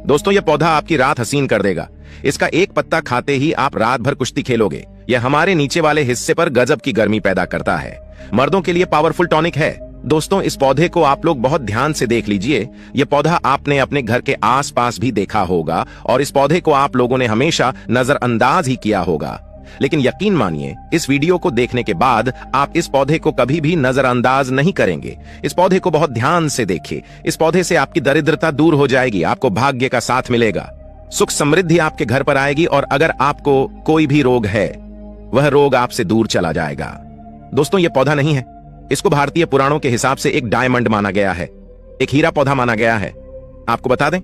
दोस्तों ये पौधा आपकी रात हसीन कर देगा। इसका एक पत्ता खाते ही आप रात भर कुश्ती खेलोगे। यह हमारे नीचे वाले हिस्से पर गजब की गर्मी पैदा करता है। मर्दों के लिए पावरफुल टॉनिक है। दोस्तों इस पौधे को आप लोग बहुत ध्यान से देख लीजिए। यह पौधा आपने अपने घर के आसपास भी देखा होगा और इस पौधे को आप लोगों ने हमेशा नजरअंदाज ही किया होगा। लेकिन यकीन मानिए इस वीडियो को देखने के बाद आप इस पौधे को कभी भी नजरअंदाज नहीं करेंगे। इस पौधे को बहुत ध्यान से देखिए। इस पौधे से आपकी दरिद्रता दूर हो जाएगी, आपको भाग्य का साथ मिलेगा, सुख समृद्धि आपके घर पर आएगी और अगर आपको कोई भी रोग है वह रोग आपसे दूर चला जाएगा। दोस्तों यह पौधा नहीं है, इसको भारतीय पुराणों के हिसाब से एक डायमंड माना गया है, एक हीरा पौधा माना गया है। आपको बता दें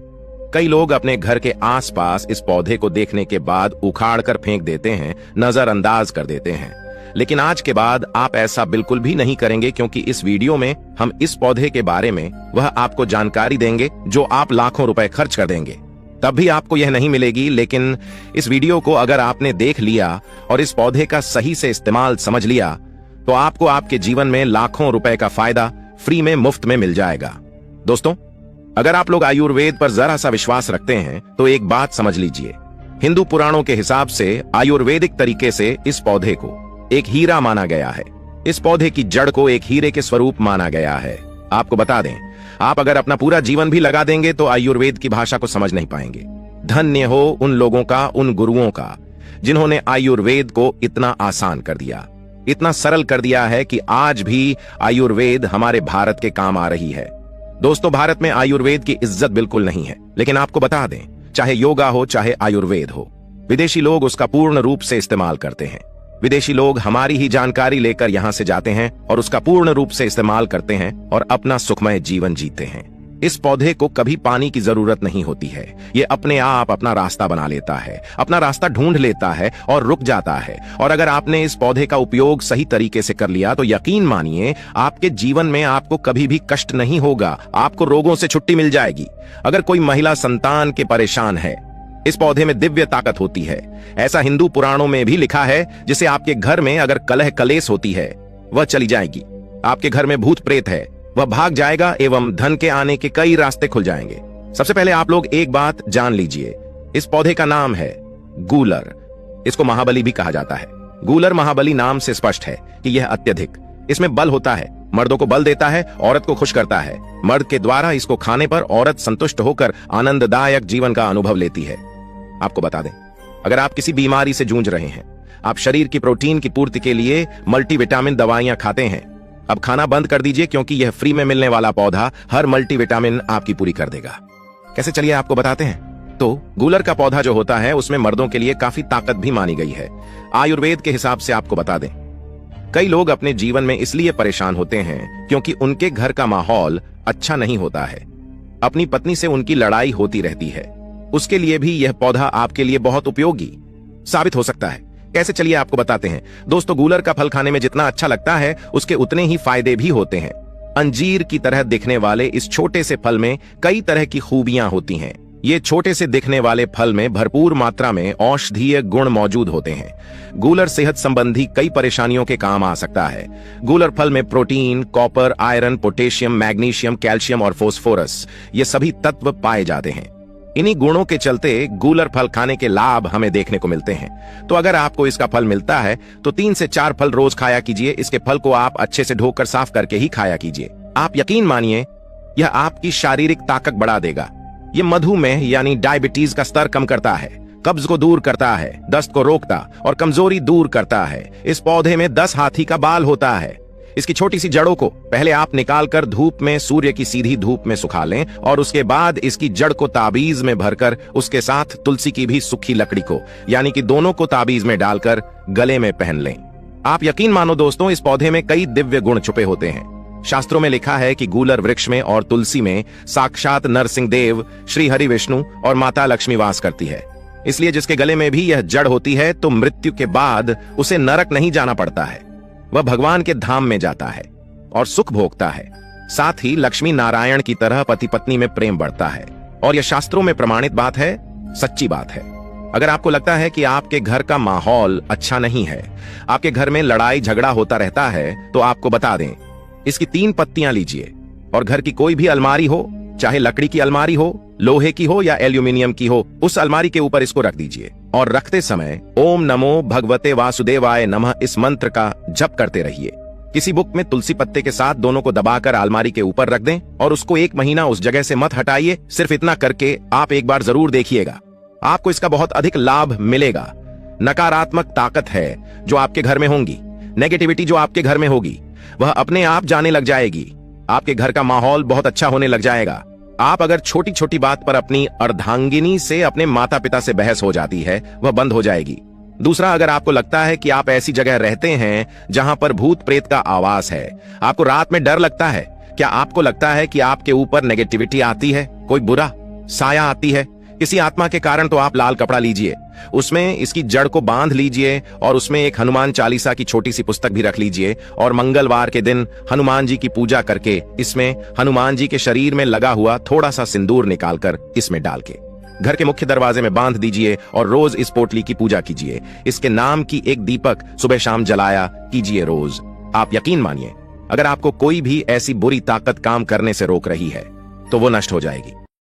कई लोग अपने घर के आसपास इस पौधे को देखने के बाद उखाड़ कर फेंक देते हैं, नजरअंदाज कर देते हैं। लेकिन आज के बाद आप ऐसा बिल्कुल भी नहीं करेंगे क्योंकि इस वीडियो में हम इस पौधे के बारे में वह आपको जानकारी देंगे जो आप लाखों रुपए खर्च कर देंगे तब भी आपको यह नहीं मिलेगी। लेकिन इस वीडियो को अगर आपने देख लिया और इस पौधे का सही से इस्तेमाल समझ लिया तो आपको आपके जीवन में लाखों रुपए का फायदा फ्री में मुफ्त में मिल जाएगा। दोस्तों अगर आप लोग आयुर्वेद पर जरा सा विश्वास रखते हैं तो एक बात समझ लीजिए, हिंदू पुराणों के हिसाब से आयुर्वेदिक तरीके से इस पौधे को एक हीरा माना गया है। इस पौधे की जड़ को एक हीरे के स्वरूप माना गया है। आपको बता दें आप अगर अपना पूरा जीवन भी लगा देंगे तो आयुर्वेद की भाषा को समझ नहीं पाएंगे। धन्य हो उन लोगों का, उन गुरुओं का जिन्होंने आयुर्वेद को इतना आसान कर दिया, इतना सरल कर दिया है कि आज भी आयुर्वेद हमारे भारत के काम आ रही है। दोस्तों भारत में आयुर्वेद की इज्जत बिल्कुल नहीं है, लेकिन आपको बता दें चाहे योगा हो चाहे आयुर्वेद हो, विदेशी लोग उसका पूर्ण रूप से इस्तेमाल करते हैं। विदेशी लोग हमारी ही जानकारी लेकर यहां से जाते हैं और उसका पूर्ण रूप से इस्तेमाल करते हैं और अपना सुखमय जीवन जीते हैं। इस पौधे को कभी पानी की जरूरत नहीं होती है। ये अपने आप अपना रास्ता बना लेता है, अपना रास्ता ढूंढ लेता है और रुक जाता है। और अगर आपने इस पौधे का उपयोग सही तरीके से कर लिया तो यकीन मानिए आपके जीवन में आपको कभी भी कष्ट नहीं होगा, आपको रोगों से छुट्टी मिल जाएगी। अगर कोई महिला संतान के परेशान है, इस पौधे में दिव्य ताकत होती है। ऐसा हिंदू पुराणों में भी लिखा है, जिसे आपके घर में अगर कलह कलेश होती है वह चली जाएगी। आपके घर में भूत प्रेत है वह भाग जाएगा एवं धन के आने के कई रास्ते खुल जाएंगे। सबसे पहले आप लोग एक बात जान लीजिए, इस पौधे का नाम है गूलर। इसको महाबली भी कहा जाता है। गूलर महाबली नाम से स्पष्ट है कि यह अत्यधिक, इसमें बल होता है, मर्दों को बल देता है, औरत को खुश करता है। मर्द के द्वारा इसको खाने पर औरत संतुष्ट होकर आनंददायक जीवन का अनुभव लेती है। आपको बता दें अगर आप किसी बीमारी से जूझ रहे हैं, आप शरीर की प्रोटीन की पूर्ति के लिए मल्टीविटामिन दवाइयां खाते हैं, अब खाना बंद कर दीजिए क्योंकि यह फ्री में मिलने वाला पौधा हर मल्टीविटामिन आपकी पूरी कर देगा। कैसे चलिए आपको बताते हैं। तो गूलर का पौधा जो होता है उसमें मर्दों के लिए काफी ताकत भी मानी गई है। आयुर्वेद के हिसाब से आपको बता दें कई लोग अपने जीवन में इसलिए परेशान होते हैं क्योंकि उनके घर का माहौल अच्छा नहीं होता है, अपनी पत्नी से उनकी लड़ाई होती रहती है। उसके लिए भी यह पौधा आपके लिए बहुत उपयोगी साबित हो सकता है। कैसे चलिए आपको बताते हैं। दोस्तों गूलर का फल खाने में जितना अच्छा लगता है उसके उतने ही फायदे भी होते हैं। अंजीर की तरह दिखने वाले इस छोटे से फल में कई तरह की खूबियां होती हैं। ये छोटे से दिखने वाले फल में भरपूर मात्रा में औषधीय गुण मौजूद होते हैं। गूलर सेहत संबंधी कई परेशानियों के काम आ सकता है। गूलर फल में protein, copper, iron, potassium, magnesium, calcium और फास्फोरस ये सभी तत्व पाए जाते हैं। इन्हीं गुणों के चलते गूलर फल खाने के लाभ हमें देखने को मिलते हैं। तो अगर आपको इसका फल मिलता है तो 3 से 4 फल रोज खाया कीजिए। इसके फल को आप अच्छे से धोकर साफ करके ही खाया कीजिए। आप यकीन मानिए यह आपकी शारीरिक ताकत बढ़ा देगा। ये मधुमेह यानी डायबिटीज का स्तर कम करता है, कब्ज को दूर करता है, दस्त को रोकता और कमजोरी दूर करता है। इस पौधे में 10 हाथी का बाल होता है। इसकी छोटी सी जड़ों को पहले आप निकालकर धूप में, सूर्य की सीधी धूप में सुखा लें और उसके बाद इसकी जड़ को ताबीज में भरकर उसके साथ तुलसी की भी सूखी लकड़ी को यानी कि दोनों को ताबीज में डालकर गले में पहन लें। आप यकीन मानो दोस्तों इस पौधे में कई दिव्य गुण छुपे होते हैं। शास्त्रों में लिखा है कि गूलर वृक्ष में और तुलसी में साक्षात नरसिंह देव, श्री हरि विष्णु और माता लक्ष्मी वास करती है। इसलिए जिसके गले में भी यह जड़ होती है तो मृत्यु के बाद उसे नरक नहीं जाना पड़ता है, वह भगवान के धाम में जाता है और सुख भोगता है। साथ ही लक्ष्मी नारायण की तरह पति पत्नी में प्रेम बढ़ता है और यह शास्त्रों में प्रमाणित बात है, सच्ची बात है। अगर आपको लगता है कि आपके घर का माहौल अच्छा नहीं है, आपके घर में लड़ाई झगड़ा होता रहता है, तो आपको बता दें इसकी 3 पत्तियां लीजिए और घर की कोई भी अलमारी हो चाहे लकड़ी की अलमारी हो, लोहे की हो या एल्यूमिनियम की हो, उस अलमारी के ऊपर इसको रख दीजिए और रखते समय ओम नमो भगवते वासुदेवाय नमः इस मंत्र का जप करते रहिए। किसी बुक में तुलसी पत्ते के साथ दोनों को दबाकर अलमारी के ऊपर रख दें और उसको 1 महीना उस जगह से मत हटाइए। सिर्फ इतना करके आप एक बार जरूर देखिएगा, आपको इसका बहुत अधिक लाभ मिलेगा। नकारात्मक ताकत है जो आपके घर में होंगी, नेगेटिविटी जो आपके घर में होगी, वह अपने आप जाने लग जाएगी। आपके घर का माहौल बहुत अच्छा होने लग जाएगा। आप अगर छोटी छोटी बात पर अपनी अर्धांगिनी से, अपने माता पिता से बहस हो जाती है, वह बंद हो जाएगी। दूसरा, अगर आपको लगता है कि आप ऐसी जगह रहते हैं जहां पर भूत प्रेत का आवास है, आपको रात में डर लगता है, क्या आपको लगता है कि आपके ऊपर नेगेटिविटी आती है, कोई बुरा साया आती है किसी आत्मा के कारण, तो आप लाल कपड़ा लीजिए, उसमें इसकी जड़ को बांध लीजिए और उसमें एक हनुमान चालीसा की छोटी सी पुस्तक भी रख लीजिए और मंगलवार के दिन हनुमान जी की पूजा करके इसमें हनुमान जी के शरीर में लगा हुआ थोड़ा सा सिंदूर निकालकर इसमें डाल के घर के मुख्य दरवाजे में बांध दीजिए और रोज इस पोटली की पूजा कीजिए। इसके नाम की एक दीपक सुबह शाम जलाया कीजिए रोज। आप यकीन मानिए, अगर आपको कोई भी ऐसी बुरी ताकत काम करने से रोक रही है तो वो नष्ट हो जाएगी।